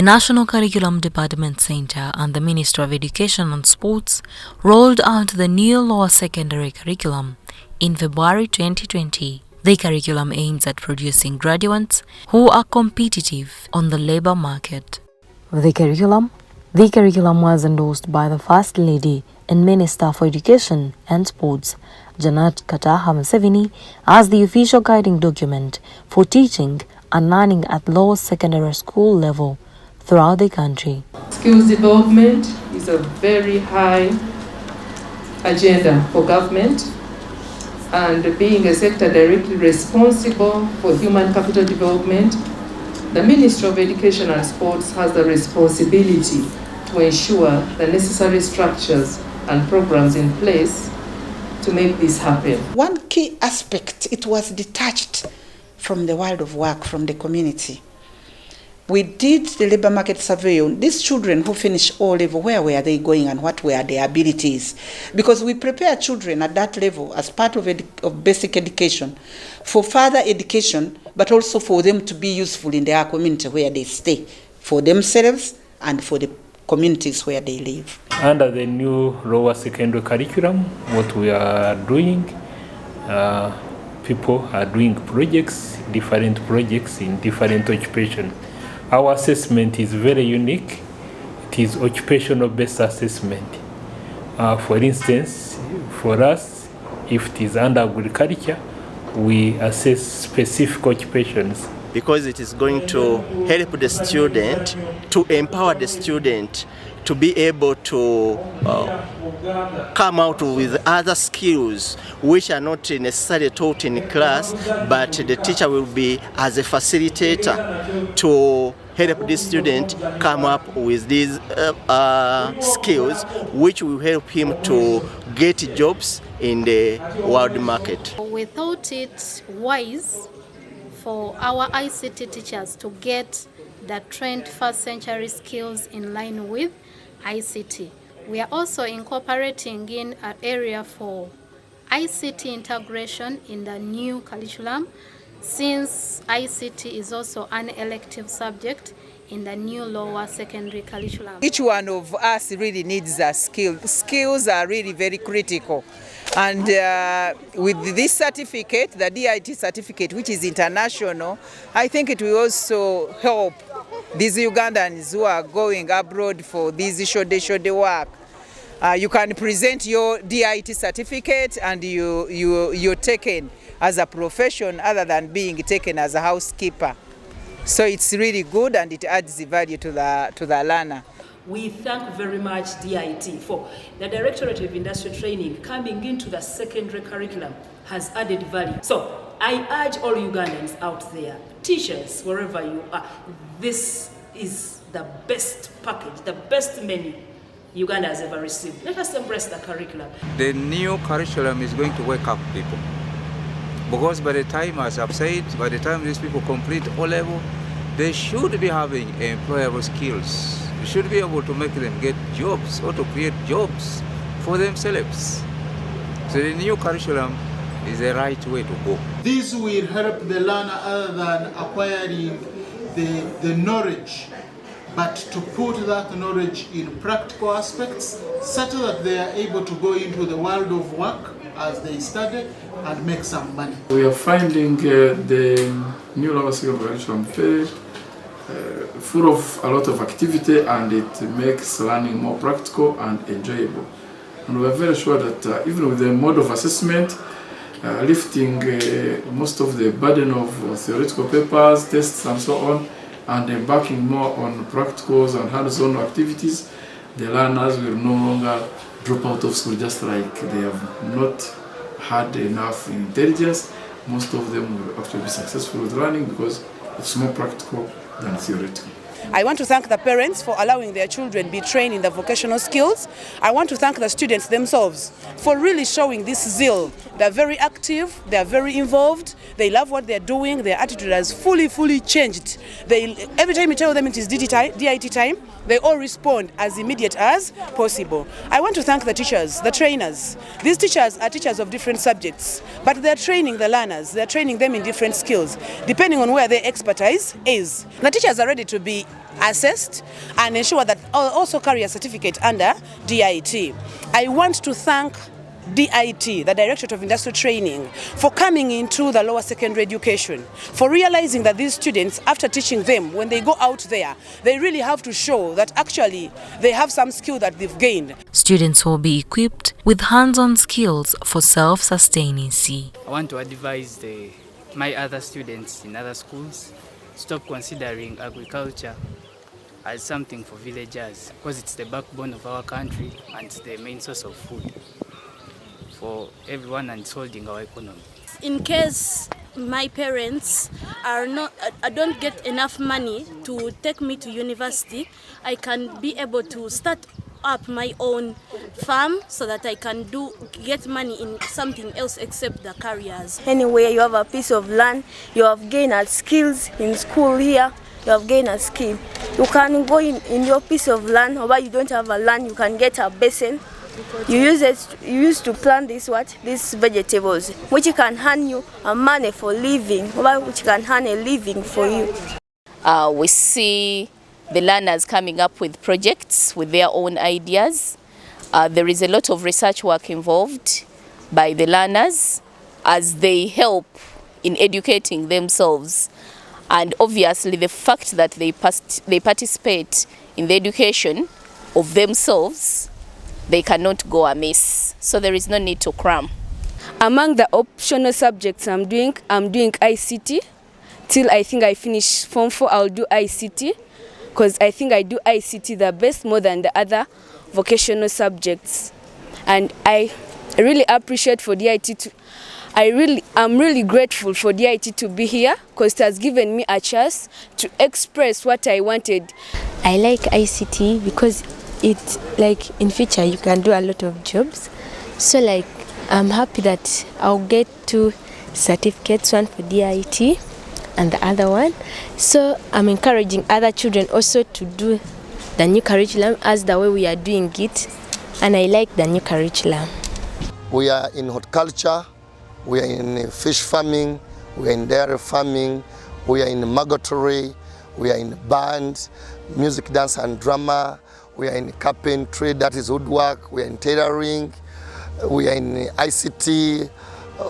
The National Curriculum Development Center and the Ministry of Education and Sports rolled out the new lower secondary curriculum in February 2020. The curriculum aims at producing graduates who are competitive on the labor market. The curriculum was endorsed by the First Lady and Minister for Education and Sports, Janet Kataha Museveni, as the official guiding document for teaching and learning at lower secondary school level throughout the country. Skills development is a very high agenda for government, and being a sector directly responsible for human capital development, the Ministry of Education and Sports has the responsibility to ensure the necessary structures and programs in place to make this happen. One key aspect, it was detached from the world of work, from the community. We did the labor market survey on these children who finished O-level, where were they going and what were their abilities? Because we prepare children at that level as part of basic education for further education, but also for them to be useful in their community where they stay, for themselves and for the communities where they live. Under the new lower secondary curriculum, what we are doing, people are doing different projects in different occupations. Our assessment is very unique. It is occupational-based assessment. For instance, for us, if it is under agriculture, we assess specific occupations. Because it is going to help the student, to empower the student to be able to come out with other skills which are not necessarily taught in class, but the teacher will be as a facilitator to help the student come up with these skills which will help him to get jobs in the world market. We thought it wise for our ICT teachers to get the 21st century skills in line with ICT. We are also incorporating in an area for ICT integration in the new curriculum, since ICT is also an elective subject in the new lower secondary curriculum. Each one of us really needs a skill. Skills are really very critical. And with this certificate, the DIT certificate, which is international, I think it will also help these Ugandans who are going abroad for these shode work. You can present your DIT certificate and you're taken as a profession other than being taken as a housekeeper. So it's really good and it adds value to the learner. We thank very much DIT for the Directorate of Industrial Training coming into the secondary curriculum has added value. So I urge all Ugandans out there, teachers, wherever you are, this is the best package, the best menu Uganda has ever received. Let us embrace the curriculum. The new curriculum is going to wake up people. Because by the time, as I've said, by the time these people complete O-level, they should be having employable skills. You should be able to make them get jobs or to create jobs for themselves. So the new curriculum is the right way to go. This will help the learner other than acquiring the knowledge, but to put that knowledge in practical aspects such that they are able to go into the world of work as they study and make some money. We are finding the new lower secondary curriculum very full of a lot of activity, and it makes learning more practical and enjoyable. And we are very sure that even with the mode of assessment, lifting most of the burden of theoretical papers, tests and so on, and embarking more on practicals and hands-on activities, the learners will no longer drop out of school just like they have not had enough intelligence. Most of them will actually be successful with learning because it's more practical than theoretical. I want to thank the parents for allowing their children to be trained in the vocational skills. I want to thank the students themselves for really showing this zeal. They're very active, they're very involved, they love what they're doing, their attitude has fully changed. Every time you tell them it is DIT time, they all respond as immediate as possible. I want to thank the teachers, the trainers. These teachers are teachers of different subjects, but they're training the learners, they're training them in different skills, depending on where their expertise is. The teachers are ready to be assessed and ensure that also carry a certificate under DIT. I want to thank DIT, the Directorate of Industrial Training, for coming into the lower secondary education, for realizing that these students, after teaching them, when they go out there, they really have to show that actually they have some skill that they've gained. Students will be equipped with hands-on skills for self-sustainability. I want to advise my other students in other schools stop considering agriculture as something for villagers, because it's the backbone of our country and it's the main source of food for everyone and it's holding our economy. In case my parents don't get enough money to take me to university, I can be able to start up my own farm so that I can get money in something else except the careers. Anyway, you have a piece of land, you have gained skills in school here, you have gained a skill. You can go in your piece of land, or you don't have a land, you can get a basin. You use to plant these vegetables, which can earn you a money for living, which can earn a living for you. We see the learners coming up with projects with their own ideas. There is a lot of research work involved by the learners as they help in educating themselves. And obviously the fact that they participate in the education of themselves, they cannot go amiss. So there is no need to cram. Among the optional subjects I'm doing ICT. Till I think I finish Form 4, I'll do ICT. Because I think I do ICT the best, more than the other vocational subjects. And I really appreciate for DIT I'm really grateful for DIT to be here, because it has given me a chance to express what I wanted. I like ICT because it's like in future you can do a lot of jobs. So like I'm happy that I'll get 2 certificates, one for DIT and the other one. So I'm encouraging other children also to do the new curriculum as the way we are doing it, and I like the new curriculum. We are in horticulture, we are in fish farming, we are in dairy farming, we are in migratory, we are in band, music, dance and drama, we are in carpentry, that is woodwork, we are in tailoring, we are in ICT,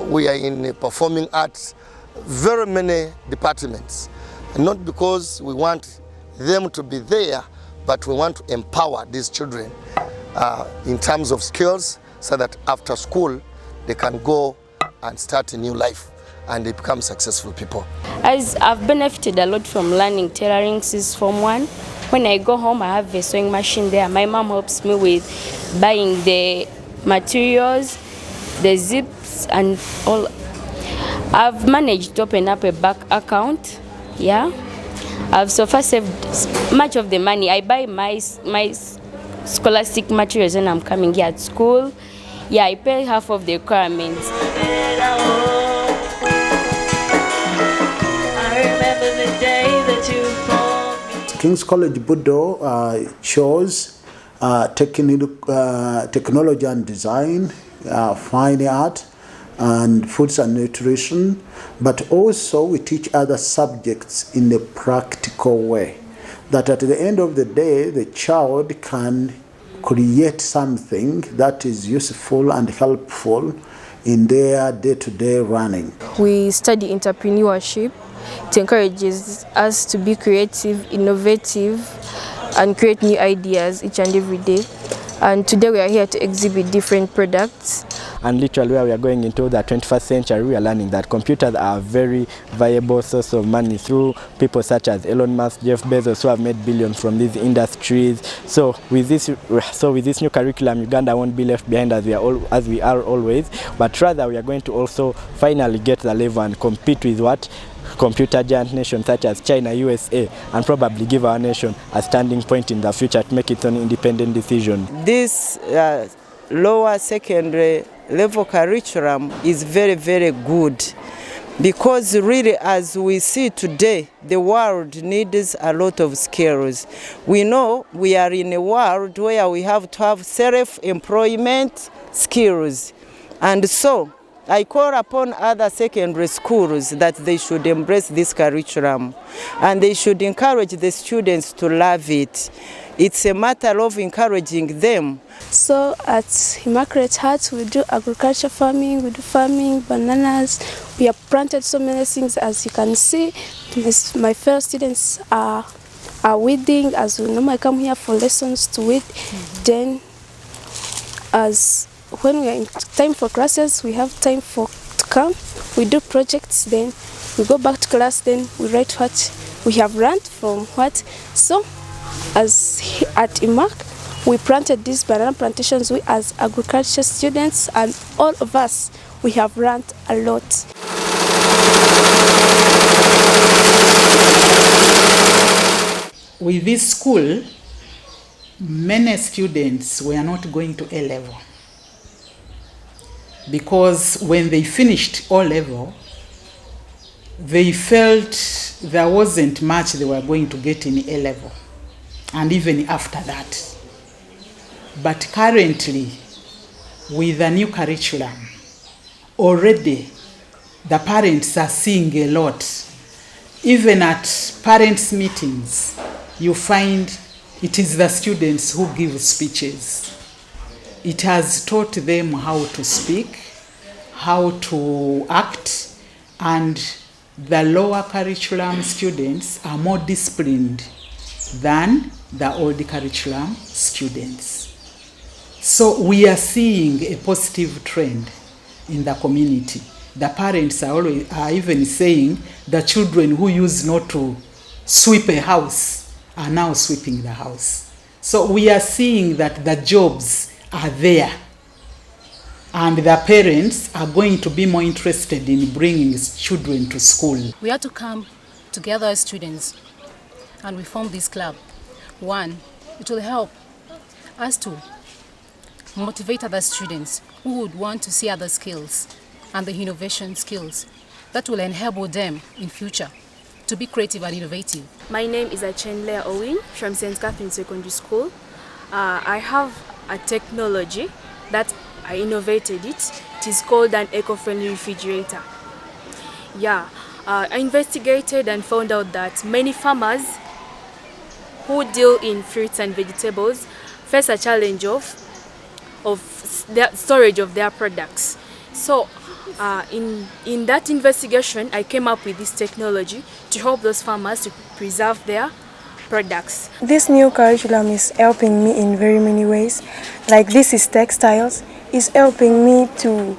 we are in performing arts, very many departments. Not because we want them to be there, but we want to empower these children in terms of skills, so that after school they can go and start a new life and they become successful people. As I've benefited a lot from learning tailoring since Form 1. When I go home, I have a sewing machine there. My mom helps me with buying the materials, the zips and all. I've managed to open up a bank account, yeah. I've so far saved much of the money. I buy my scholastic materials when I'm coming here at school. Yeah, I pay half of the requirements. King's College Budo chose technology and design, fine art, and foods and nutrition, but also we teach other subjects in a practical way, that at the end of the day the child can create something that is useful and helpful in their day-to-day running. We study entrepreneurship. It encourages us to be creative, innovative, and create new ideas each and every day. And today we are here to exhibit different products. And literally where we are going into the 21st century, we are learning that computers are a very viable source of money through people such as Elon Musk, Jeff Bezos, who have made billions from these industries. So with this new curriculum, Uganda won't be left behind as we are always, but rather we are going to also finally get the level and compete with what? Computer giant nations such as China, USA, and probably give our nation a standing point in the future to make its own independent decision. This lower secondary level curriculum is very, very good, because really as we see today, the world needs a lot of skills. We know we are in a world where we have to have self-employment skills, and so I call upon other secondary schools that they should embrace this curriculum and they should encourage the students to love it. It's a matter of encouraging them. So at Immaculate Heart, we do agriculture farming, we do farming, bananas. We have planted so many things, as you can see. My fellow students are weeding, as we normally come here for lessons to weed. Then, as when we are in time for classes, we have time to come. We do projects, then we go back to class, then we write what we have learned from what. So, as at IMAC, we planted these banana plantations. We as agriculture students and all of us, we have learned a lot. With this school, many students were not going to A level because when they finished O level, they felt there wasn't much they were going to get in A level, and even after that. But currently, with the new curriculum, already the parents are seeing a lot. Even at parents' meetings, you find it is the students who give speeches. It has taught them how to speak, how to act, and the lower curriculum students are more disciplined than the old curriculum students. So we are seeing a positive trend in the community. The parents are even saying the children who used not to sweep a house are now sweeping the house. So we are seeing that the jobs are there, and the parents are going to be more interested in bringing children to school. We had to come together as students and we formed this club. One, it will help us to motivate other students who would want to see other skills and the innovation skills that will enable them in future to be creative and innovative. My name is Achenlea Owen from St. Catherine Secondary School. I have a technology that I innovated it. It is called an eco-friendly refrigerator. Yeah, I investigated and found out that many farmers who deal in fruits and vegetables face a challenge of the storage of their products. So in that investigation, I came up with this technology to help those farmers to preserve their products. This new curriculum is helping me in very many ways. Like this is textiles. It's helping me to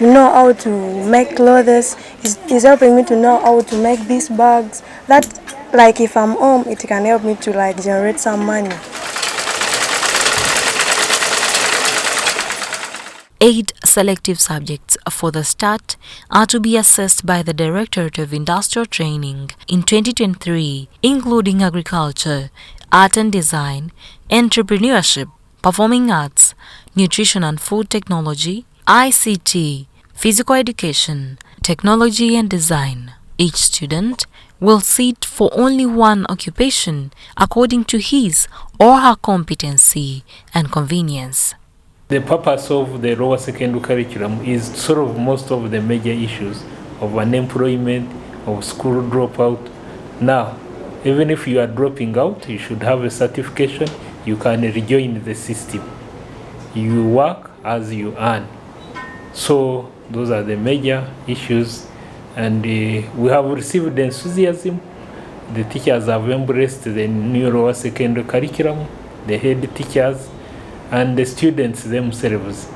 know how to make clothes. It's helping me to know how to make these bags. That, like if I'm home, it can help me to like generate some money. 8 selective subjects for the START are to be assessed by the Directorate of Industrial Training in 2023, including agriculture, art and design, entrepreneurship, performing arts, nutrition and food technology, ICT, physical education, technology and design. Each student will sit for only one occupation according to his or her competency and convenience. The purpose of the lower secondary curriculum is to solve most of the major issues of unemployment, of school dropout. Now, even if you are dropping out, you should have a certification, you can rejoin the system. You work as you earn. So those are the major issues, and we have received enthusiasm. The teachers have embraced the new lower secondary curriculum, the head teachers, and the students themselves.